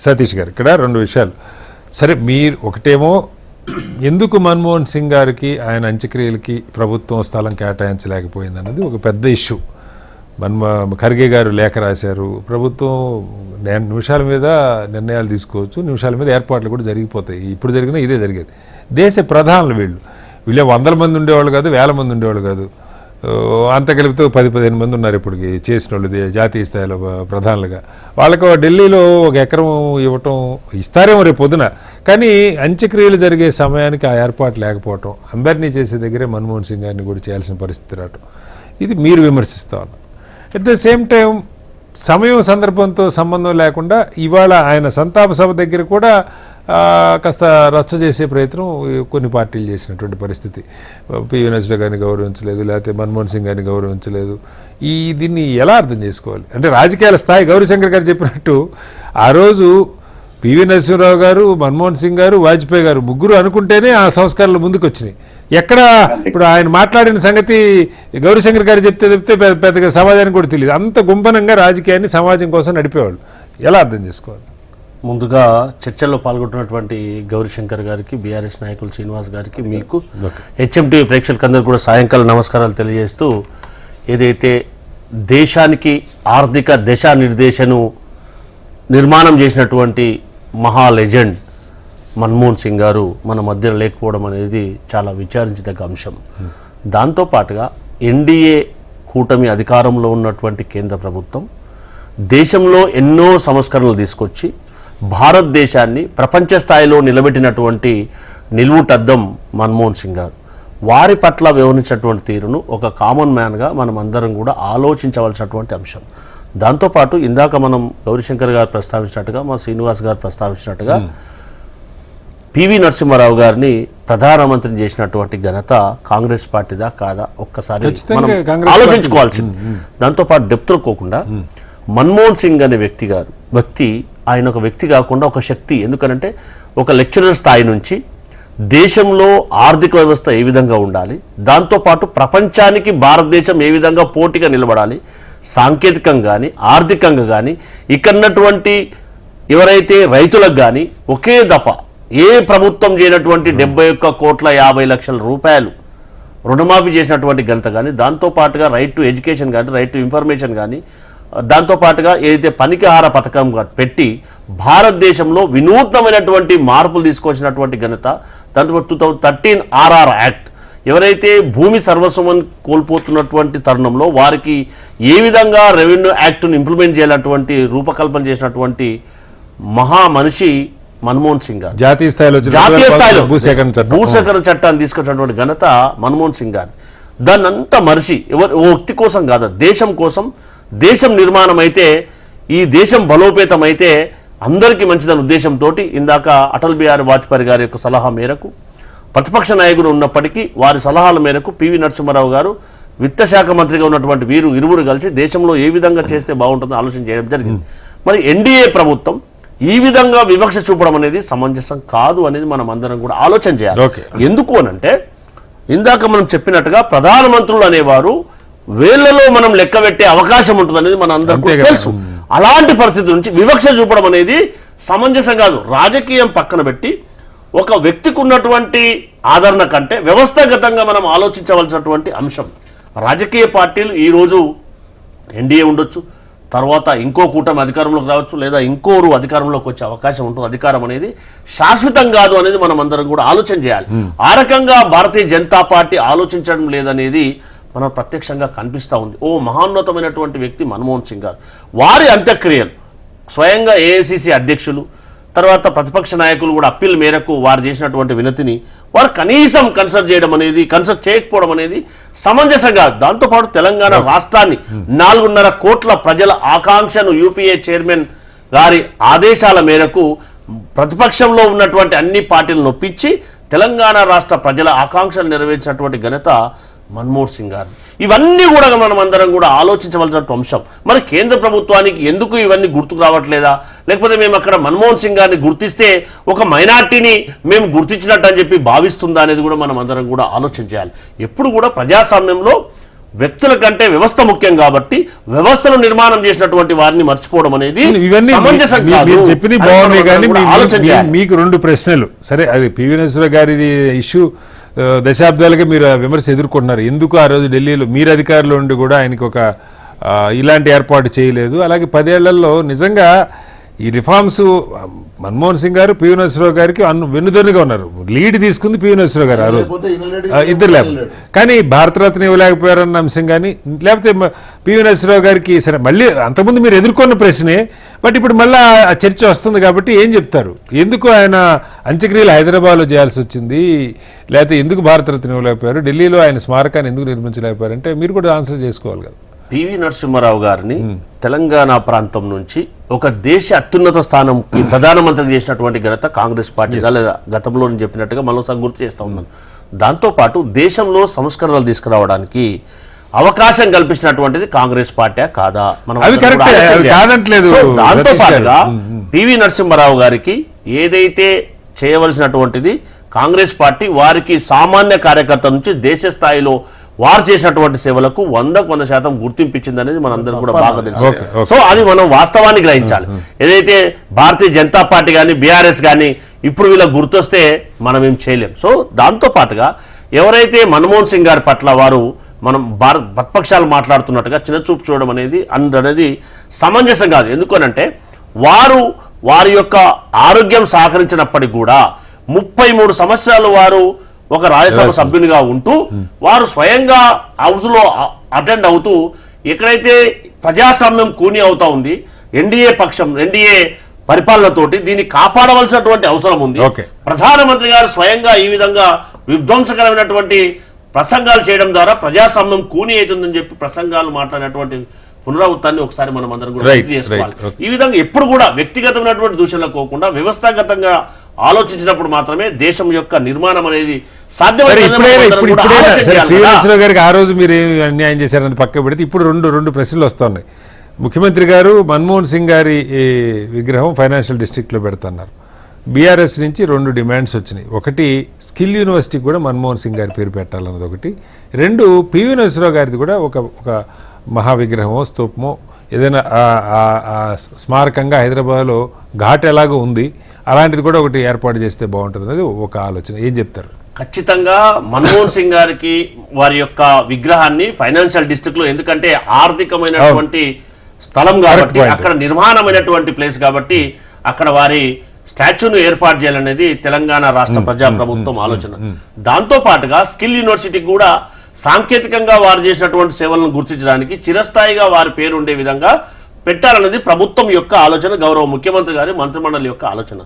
సతీష్ గారు ఇక్కడ రెండు విషయాలు. సరే, మీరు ఒకటేమో ఎందుకు మన్మోహన్ సింగ్ గారికి ఆయన అంత్యక్రియలకి ప్రభుత్వం స్థలం కేటాయించలేకపోయింది అన్నది ఒక పెద్ద ఇష్యూ. ఖర్గే గారు లేఖ రాశారు, ప్రభుత్వం నిమిషాల మీద నిర్ణయాలు తీసుకోవచ్చు, నిమిషాల మీద ఏర్పాట్లు కూడా జరిగిపోతాయి. ఇప్పుడు జరిగినా ఇదే జరిగేది. దేశ ప్రధానులు వీళ్ళే 100 మంది ఉండేవాళ్ళు కాదు, 1000 మంది ఉండేవాళ్ళు కాదు. అంత కలిపితే 10-15 మంది ఉన్నారు ఇప్పటికి చేసిన వాళ్ళు జాతీయ స్థాయిలో ప్రధానులుగా. వాళ్ళకు ఢిల్లీలో 1 ఎకరం ఇవ్వటం ఇస్తారేమో రేపు పొద్దున, కానీ అంత్యక్రియలు జరిగే సమయానికి ఆ ఏర్పాటు లేకపోవటం, అందరినీ చేసే దగ్గరే మన్మోహన్ సింగ్ గారిని కూడా చేయాల్సిన పరిస్థితి రావటం, ఇది మీరు విమర్శిస్తూ ఉన్నారు. అట్ ద సేమ్ టైం సమయం సందర్భంతో సంబంధం లేకుండా ఇవాళ ఆయన సంతాప సభ దగ్గర కూడా కాస్త రచ్చ చేసే ప్రయత్నం కొన్ని పార్టీలు చేసినటువంటి పరిస్థితి. పివి నరసింహ గారిని గౌరవించలేదు, లేకపోతే మన్మోహన్ సింగ్ గారిని గౌరవించలేదు. దీన్ని ఎలా అర్థం చేసుకోవాలి? అంటే రాజకీయాల స్థాయి గౌరీశంకర్ గారు చెప్పినట్టు ఆ రోజు పివి నరసింహరావు గారు, మన్మోహన్ సింగ్ గారు, వాజ్పేయి గారు ముగ్గురు అనుకుంటేనే ఆ సంస్కరణలు ముందుకు వచ్చినాయి. ఎక్కడ ఇప్పుడు ఆయన మాట్లాడిన సంగతి గౌరీశంకర్ గారు చెప్తే పెద్దగా సమాజానికి కూడా తెలియదు. అంత గుంపనంగా రాజకీయాన్ని సమాజం కోసం నడిపేవాళ్ళు. ఎలా అర్థం చేసుకోవాలి? ముందుగా చర్చల్లో పాల్గొంటున్నటువంటి గౌరీశంకర్ గారికి, బీఆర్ఎస్ నాయకులు శ్రీనివాస్ గారికి, మీకు హెచ్ఎంటీవీ ప్రేక్షకులందరూ కూడా సాయంకాల నమస్కారాలు తెలియజేస్తూ, ఏదైతే దేశానికి ఆర్థిక దిశానిర్దేశను నిర్మాణం చేసినటువంటి మహా లెజెండ్ మన్మోహన్ సింగ్ గారు మన మధ్యన లేకపోవడం అనేది చాలా విచారించదగ్గ అంశం. దాంతోపాటుగా ఎన్డీఏ కూటమి అధికారంలో ఉన్నటువంటి కేంద్ర ప్రభుత్వం దేశంలో ఎన్నో సంస్కరణలు తీసుకొచ్చి భారతదేశాన్ని ప్రపంచ స్థాయిలో నిలబెట్టినటువంటి నిలువుటద్దం మన్మోహన్ సింగ్ గారు. వారి పట్ల వ్యవహరించినటువంటి తీరును ఒక కామన్ మ్యాన్గా మనం అందరం కూడా ఆలోచించవలసినటువంటి అంశం. దాంతోపాటు ఇందాక మనం గౌరీశంకర్ గారు ప్రస్తావించినట్టుగా, మా శ్రీనివాస్ గారు ప్రస్తావించినట్టుగా, పివి నరసింహారావు గారిని ప్రధానమంత్రిని చేసినటువంటి ఘనత కాంగ్రెస్ పార్టీదా కాదా ఒక్కసారి మనం ఆలోచించుకోవాల్సింది. దాంతోపాటు డెప్త్కోకుండా మన్మోహన్ సింగ్ అనే వ్యక్తి ఆయన ఒక వ్యక్తి కాకుండా ఒక శక్తి. ఎందుకనంటే ఒక లెక్చరర్ స్థాయి నుంచి దేశంలో ఆర్థిక వ్యవస్థ ఏ విధంగా ఉండాలి, దాంతోపాటు ప్రపంచానికి భారతదేశం ఏ విధంగా పోటీగా నిలబడాలి, సాంకేతికంగా కానీ ఆర్థికంగా కానీ ఇక్కడున్నటువంటి ఎవరైతే రైతులకు కానీ ఒకే దఫా ఏ ప్రభుత్వం చేయనటువంటి 71,50,00,000 రూపాయలు రుణమాఫీ చేసినటువంటి ఘనత కానీ, దాంతోపాటుగా రైట్ టు ఎడ్యుకేషన్ కానీ, రైట్ టు ఇన్ఫర్మేషన్ కానీ, దాంతోపాటుగా ఏదైతే పనికిహార పథకం పెట్టి భారతదేశంలో వినూత్నమైనటువంటి మార్పులు తీసుకొచ్చినటువంటి ఘనత, దాంతో 2013 RR యాక్ట్, ఎవరైతే భూమి సర్వస్వం కోల్పోతున్నటువంటి తరుణంలో వారికి ఏ విధంగా రెవెన్యూ యాక్ట్ను ఇంప్లిమెంట్ చేయాలన్నటువంటి రూపకల్పన చేసినటువంటి మహా మనిషి మన్మోహన్ సింగ్ గారు. జాతీయ స్థాయిలో భూసేకరణ చట్టాన్ని తీసుకొచ్చినటువంటి ఘనత మన్మోహన్ సింగ్ గారు. దాన్ని అంతా మనిషి ఓ వ్యక్తి కోసం కాదు, దేశం కోసం. దేశం నిర్మాణం అయితే, ఈ దేశం బలోపేతం అయితే అందరికీ మంచిదన్న ఉద్దేశంతో ఇందాక అటల్ బిహారీ వాజ్పేయి గారి యొక్క సలహా మేరకు, ప్రతిపక్ష నాయకుడు ఉన్నప్పటికీ వారి సలహాల మేరకు పివి నరసింహారావు గారు విత్తశాఖ మంత్రిగా ఉన్నటువంటి వీరు ఇరువురు కలిసి దేశంలో ఏ విధంగా చేస్తే బాగుంటుందో ఆలోచన చేయడం జరిగింది. మరి ఎన్డీఏ ప్రభుత్వం ఈ విధంగా వివక్ష చూపడం అనేది సమంజసం కాదు అనేది మనం అందరం కూడా ఆలోచన చేయాలి. ఎందుకు అనంటే ఇందాక మనం చెప్పినట్టుగా ప్రధానమంత్రులు అనేవారు వేళ్లలో మనం లెక్క పెట్టే అవకాశం ఉంటుంది అనేది మన అందరికీ తెలుసు. అలాంటి పరిస్థితి నుంచి వివక్ష చూపడం అనేది సమంజసం కాదు. రాజకీయం పక్కన పెట్టి ఒక వ్యక్తికి ఉన్నటువంటి ఆదరణ కంటే వ్యవస్థాగతంగా మనం ఆలోచించవలసినటువంటి అంశం. రాజకీయ పార్టీలు ఈరోజు ఎన్డీఏ ఉండొచ్చు, తర్వాత ఇంకో కూటమి అధికారంలోకి రావచ్చు, లేదా ఇంకోరు అధికారంలోకి వచ్చే అవకాశం ఉంటుంది. అధికారం అనేది శాశ్వతం కాదు అనేది మనం అందరం కూడా ఆలోచన చేయాలి. ఆ రకంగా భారతీయ జనతా పార్టీ ఆలోచించడం లేదనేది మనం ప్రత్యక్షంగా కనిపిస్తూ ఉంది. ఓ మహోన్నతమైనటువంటి వ్యక్తి మన్మోహన్ సింగ్ గారు, వారి అంత్యక్రియలు స్వయంగా ఏఐసిసి అధ్యక్షులు, తర్వాత ప్రతిపక్ష నాయకులు కూడా అప్పీల్ మేరకు వారు చేసినటువంటి వినతిని వారు కనీసం కన్సల్ట్ చేయకపోవడం అనేది సమంజసం కాదు. దాంతోపాటు తెలంగాణ రాష్ట్రాన్ని 4.5 కోట్ల ప్రజల ఆకాంక్షను యూపీఏ చైర్మన్ గారి ఆదేశాల మేరకు ప్రతిపక్షంలో ఉన్నటువంటి అన్ని పార్టీలను నొప్పించి తెలంగాణ రాష్ట్ర ప్రజల ఆకాంక్షలు నెరవేర్చినటువంటి ఘనత మన్మోహన్ సింగ్ గారు. ఇవన్నీ కూడా మనం అందరం కూడా ఆలోచించవలసిన అంశం. మరి కేంద్ర ప్రభుత్వానికి ఎందుకు ఇవన్నీ గుర్తుకు రావట్లేదా, లేకపోతే మేము అక్కడ మన్మోహన్ సింగ్ గారిని గుర్తిస్తే ఒక మైనార్టీని మేము గుర్తించినట్టు అని చెప్పి భావిస్తుందా అనేది కూడా మనం అందరం కూడా ఆలోచన చేయాలి. ఎప్పుడు కూడా ప్రజాస్వామ్యంలో వ్యక్తుల కంటే వ్యవస్థ ముఖ్యం కాబట్టి వ్యవస్థను నిర్మాణం చేసినటువంటి వారిని మర్చిపోవడం అనేది ఇవన్నీ సమంజసం కాదు. మీరు చెప్పినవి బాగున్నాయి, కానీ ఆలోచన చేయాలి. మీకు రెండు ప్రశ్నలు. సరే, అది పివి నరసింహరావు గారిది ఇష్యూ దశాబ్దాలుగా మీరు ఆ విమర్శ ఎదుర్కొంటున్నారు. ఎందుకు ఆ రోజు ఢిల్లీలో మీరు అధికారులు ఉండి కూడా ఆయనకి ఒక ఇలాంటి ఏర్పాటు చేయలేదు? అలాగే 10 ఏళ్లలో నిజంగా ఈ రిఫార్మ్స్ మన్మోహన్ సింగ్ గారు పివి నరసింహరావు గారికి వెన్నుదన్నుగా ఉన్నారు. లీడ్ తీసుకుంది పివి నరసింహరావు గారు ఆ రోజు, ఇద్దరు లేకపోతే. కానీ భారతరత్న ఇవ్వలేకపోయారన్న అంశం కానీ, లేకపోతే పివి నరసింహరావు గారికి సరే మళ్ళీ అంతకుముందు మీరు ఎదుర్కొన్న ప్రశ్నే, బట్ ఇప్పుడు మళ్ళీ ఆ చర్చ వస్తుంది కాబట్టి ఏం చెప్తారు? ఎందుకు ఆయన అంత్యక్రియలు హైదరాబాద్లో చేయాల్సి వచ్చింది, లేకపోతే ఎందుకు భారతరత్న ఇవ్వలేకపోయారు, ఢిల్లీలో ఆయన స్మారకాన్ని ఎందుకు నిర్మించలేకపోయారు అంటే మీరు కూడా ఆన్సర్ చేసుకోవాలి కదా. పివి నరసింహారావు గారిని తెలంగాణ ప్రాంతం నుంచి ఒక దేశ అత్యున్నత స్థానం ప్రధానమంత్రి చేసినటువంటి ఘనత కాంగ్రెస్ పార్టీ గతంలో నేను చెప్పినట్టుగా మరోసారి గుర్తు చేస్తా ఉన్నాను. దాంతోపాటు దేశంలో సంస్కరణలు తీసుకురావడానికి అవకాశం కల్పించినటువంటిది కాంగ్రెస్ పార్టీ కాదా? మనం దాంతో పాటుగా పివి నరసింహారావు గారికి ఏదైతే చేయవలసినటువంటిది కాంగ్రెస్ పార్టీ వారికి సామాన్య కార్యకర్త నుంచి దేశ స్థాయిలో వారు చేసినటువంటి సేవలకు 100% గుర్తింపించింది అనేది మనందరం కూడా బాగా తెలుసు. సో అది మనం వాస్తవాన్ని గ్రహించాలి. ఏదైతే భారతీయ జనతా పార్టీ కానీ బీఆర్ఎస్ కానీ ఇప్పుడు వీళ్ళకి గుర్తొస్తే మనం ఏం చేయలేం. సో దాంతో పాటుగా ఎవరైతే మన్మోహన్ సింగ్ గారి పట్ల వారు మనం ప్రతిపక్షాలు మాట్లాడుతున్నట్టుగా చిన్నచూపు చూడడం అనేది సమంజసం కాదు. ఎందుకనంటే వారి యొక్క ఆరోగ్యం సహకరించినప్పటికీ కూడా 33 సంవత్సరాలు వారు ఒక రాజ్యసభ సభ్యునిగా ఉంటూ వారు స్వయంగా హౌస్ లో అటెండ్ అవుతూ ఎక్కడైతే ప్రజాస్వామ్యం కూని అవుతా ఉంది, ఎన్డీఏ పరిపాలనతోటి దీన్ని కాపాడవలసినటువంటి అవసరం ఉంది. ప్రధానమంత్రి గారు స్వయంగా ఈ విధంగా విధ్వంసకరమైనటువంటి ప్రసంగాలు చేయడం ద్వారా ప్రజాస్వామ్యం కూని అవుతుందని చెప్పి ప్రసంగాలు మాట్లాడినటువంటి పునరావృతాన్ని ఒకసారి మనం అందరం కూడా గుర్తు చేసుకోవాలి. ఈ విధంగా ఎప్పుడు కూడా వ్యక్తిగతమైనటువంటి దూషణలకు పోకుండా వ్యవస్థాగతంగా ఆలోచించినప్పుడు మాత్రమే దేశం యొక్క నిర్మాణం అనేది సాధ్యమవుతుంది. గారికి ఆ రోజు మీరు అన్యాయం చేశారని పక్క పెడితే ఇప్పుడు రెండు ప్రశ్నలు వస్తున్నాయి. ముఖ్యమంత్రి గారు మన్మోహన్ సింగ్ గారి విగ్రహం ఫైనాన్షియల్ డిస్ట్రిక్ట్లో పెడుతున్నారు. బీఆర్ఎస్ నుంచి 2 డిమాండ్స్ వచ్చినాయి. ఒకటి స్కిల్ యూనివర్సిటీకి కూడా మన్మోహన్ సింగ్ గారి పేరు పెట్టాలన్నది ఒకటి. 2 పివి నరసింహరావు గారిది కూడా ఒక మహావిగ్రహమో స్తూపమో ఏదైనా స్మారకంగా హైదరాబాద్లో ఘాట్ ఎలాగో ఉంది, అలాంటిది కూడా ఒకటి ఏర్పాటు చేస్తే బాగుంటుంది అనేది ఒక ఆలోచన. ఏం చెప్తారు? ఖచ్చితంగా మన్మోహన్ సింగ్ గారికి వారి యొక్క విగ్రహాన్ని ఫైనాన్షియల్ డిస్ట్రిక్ట్ లో, ఎందుకంటే ఆర్థికమైనటువంటి స్థలం కాబట్టి, అక్కడ నిర్మాణమైనటువంటి ప్లేస్ కాబట్టి అక్కడ వారి స్టాచ్యూను ఏర్పాటు చేయాలనేది తెలంగాణ రాష్ట్ర ప్రజా ప్రభుత్వం ఆలోచన. దాంతో పాటుగా స్కిల్ యూనివర్సిటీకి కూడా సాంకేతికంగా వారు చేసినటువంటి సేవలను గుర్తించడానికి చిరస్థాయిగా వారి పేరు ఉండే విధంగా పెట్టాలన్నది ప్రభుత్వం యొక్క ఆలోచన, గౌరవ ముఖ్యమంత్రి గారి మంత్రిమండలి యొక్క ఆలోచన.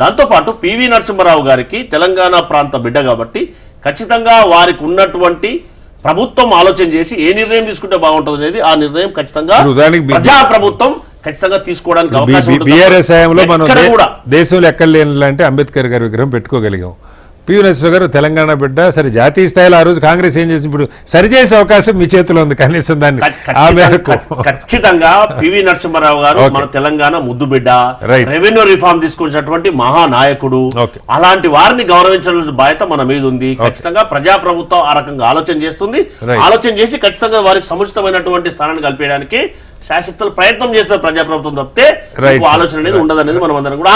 దాంతోపాటు పివి నరసింహారావు గారికి తెలంగాణ ప్రాంత బిడ్డ కాబట్టి ఖచ్చితంగా వారికి ఉన్నటువంటి ప్రభుత్వం ఆలోచన చేసి ఏ నిర్ణయం తీసుకుంటే బాగుంటుంది అనేది ఆ నిర్ణయం ఖచ్చితంగా ప్రజా ప్రభుత్వం ఖచ్చితంగా తీసుకోవడానికి అవకాశం ఉంటుంది. బీఆర్ఎస్ హయాంలో మనం దేశంలో ఎక్కడ లేని అంబేద్కర్ గారి విగ్రహం పెట్టుకోగలిగాం. పివి నరసింహరావు గారు తెలంగాణ బిడ్డ. సరే, జాతీయ స్థాయిలో ఆ రోజు కాంగ్రెస్ ఏం చేసి ఇప్పుడు సరిచేసే అవకాశం మీ చేతిలో ఉంది. కనీసం దాన్ని ఖచ్చితంగా పివి నరసింహారావు గారు మన తెలంగాణ ముద్దు బిడ్డ, రెవెన్యూ రిఫార్మ్ తీసుకొచ్చినటువంటి మహానాయకుడు. అలాంటి వారిని గౌరవించాల్సిన బాధ్యత మన మీద ఉంది. ఖచ్చితంగా ప్రజాప్రభుత్వం ఆ రకంగా ఆలోచన చేస్తుంది. ఆలోచన చేసి ఖచ్చితంగా వారికి సముచితమైనటువంటి స్థానాన్ని కల్పించడానికి శాశ్వత ప్రయత్నం చేస్తారు ప్రజాప్రభుత్వం తప్పితే ఆలోచన అనేది ఉండదనేది మనం అందరం కూడా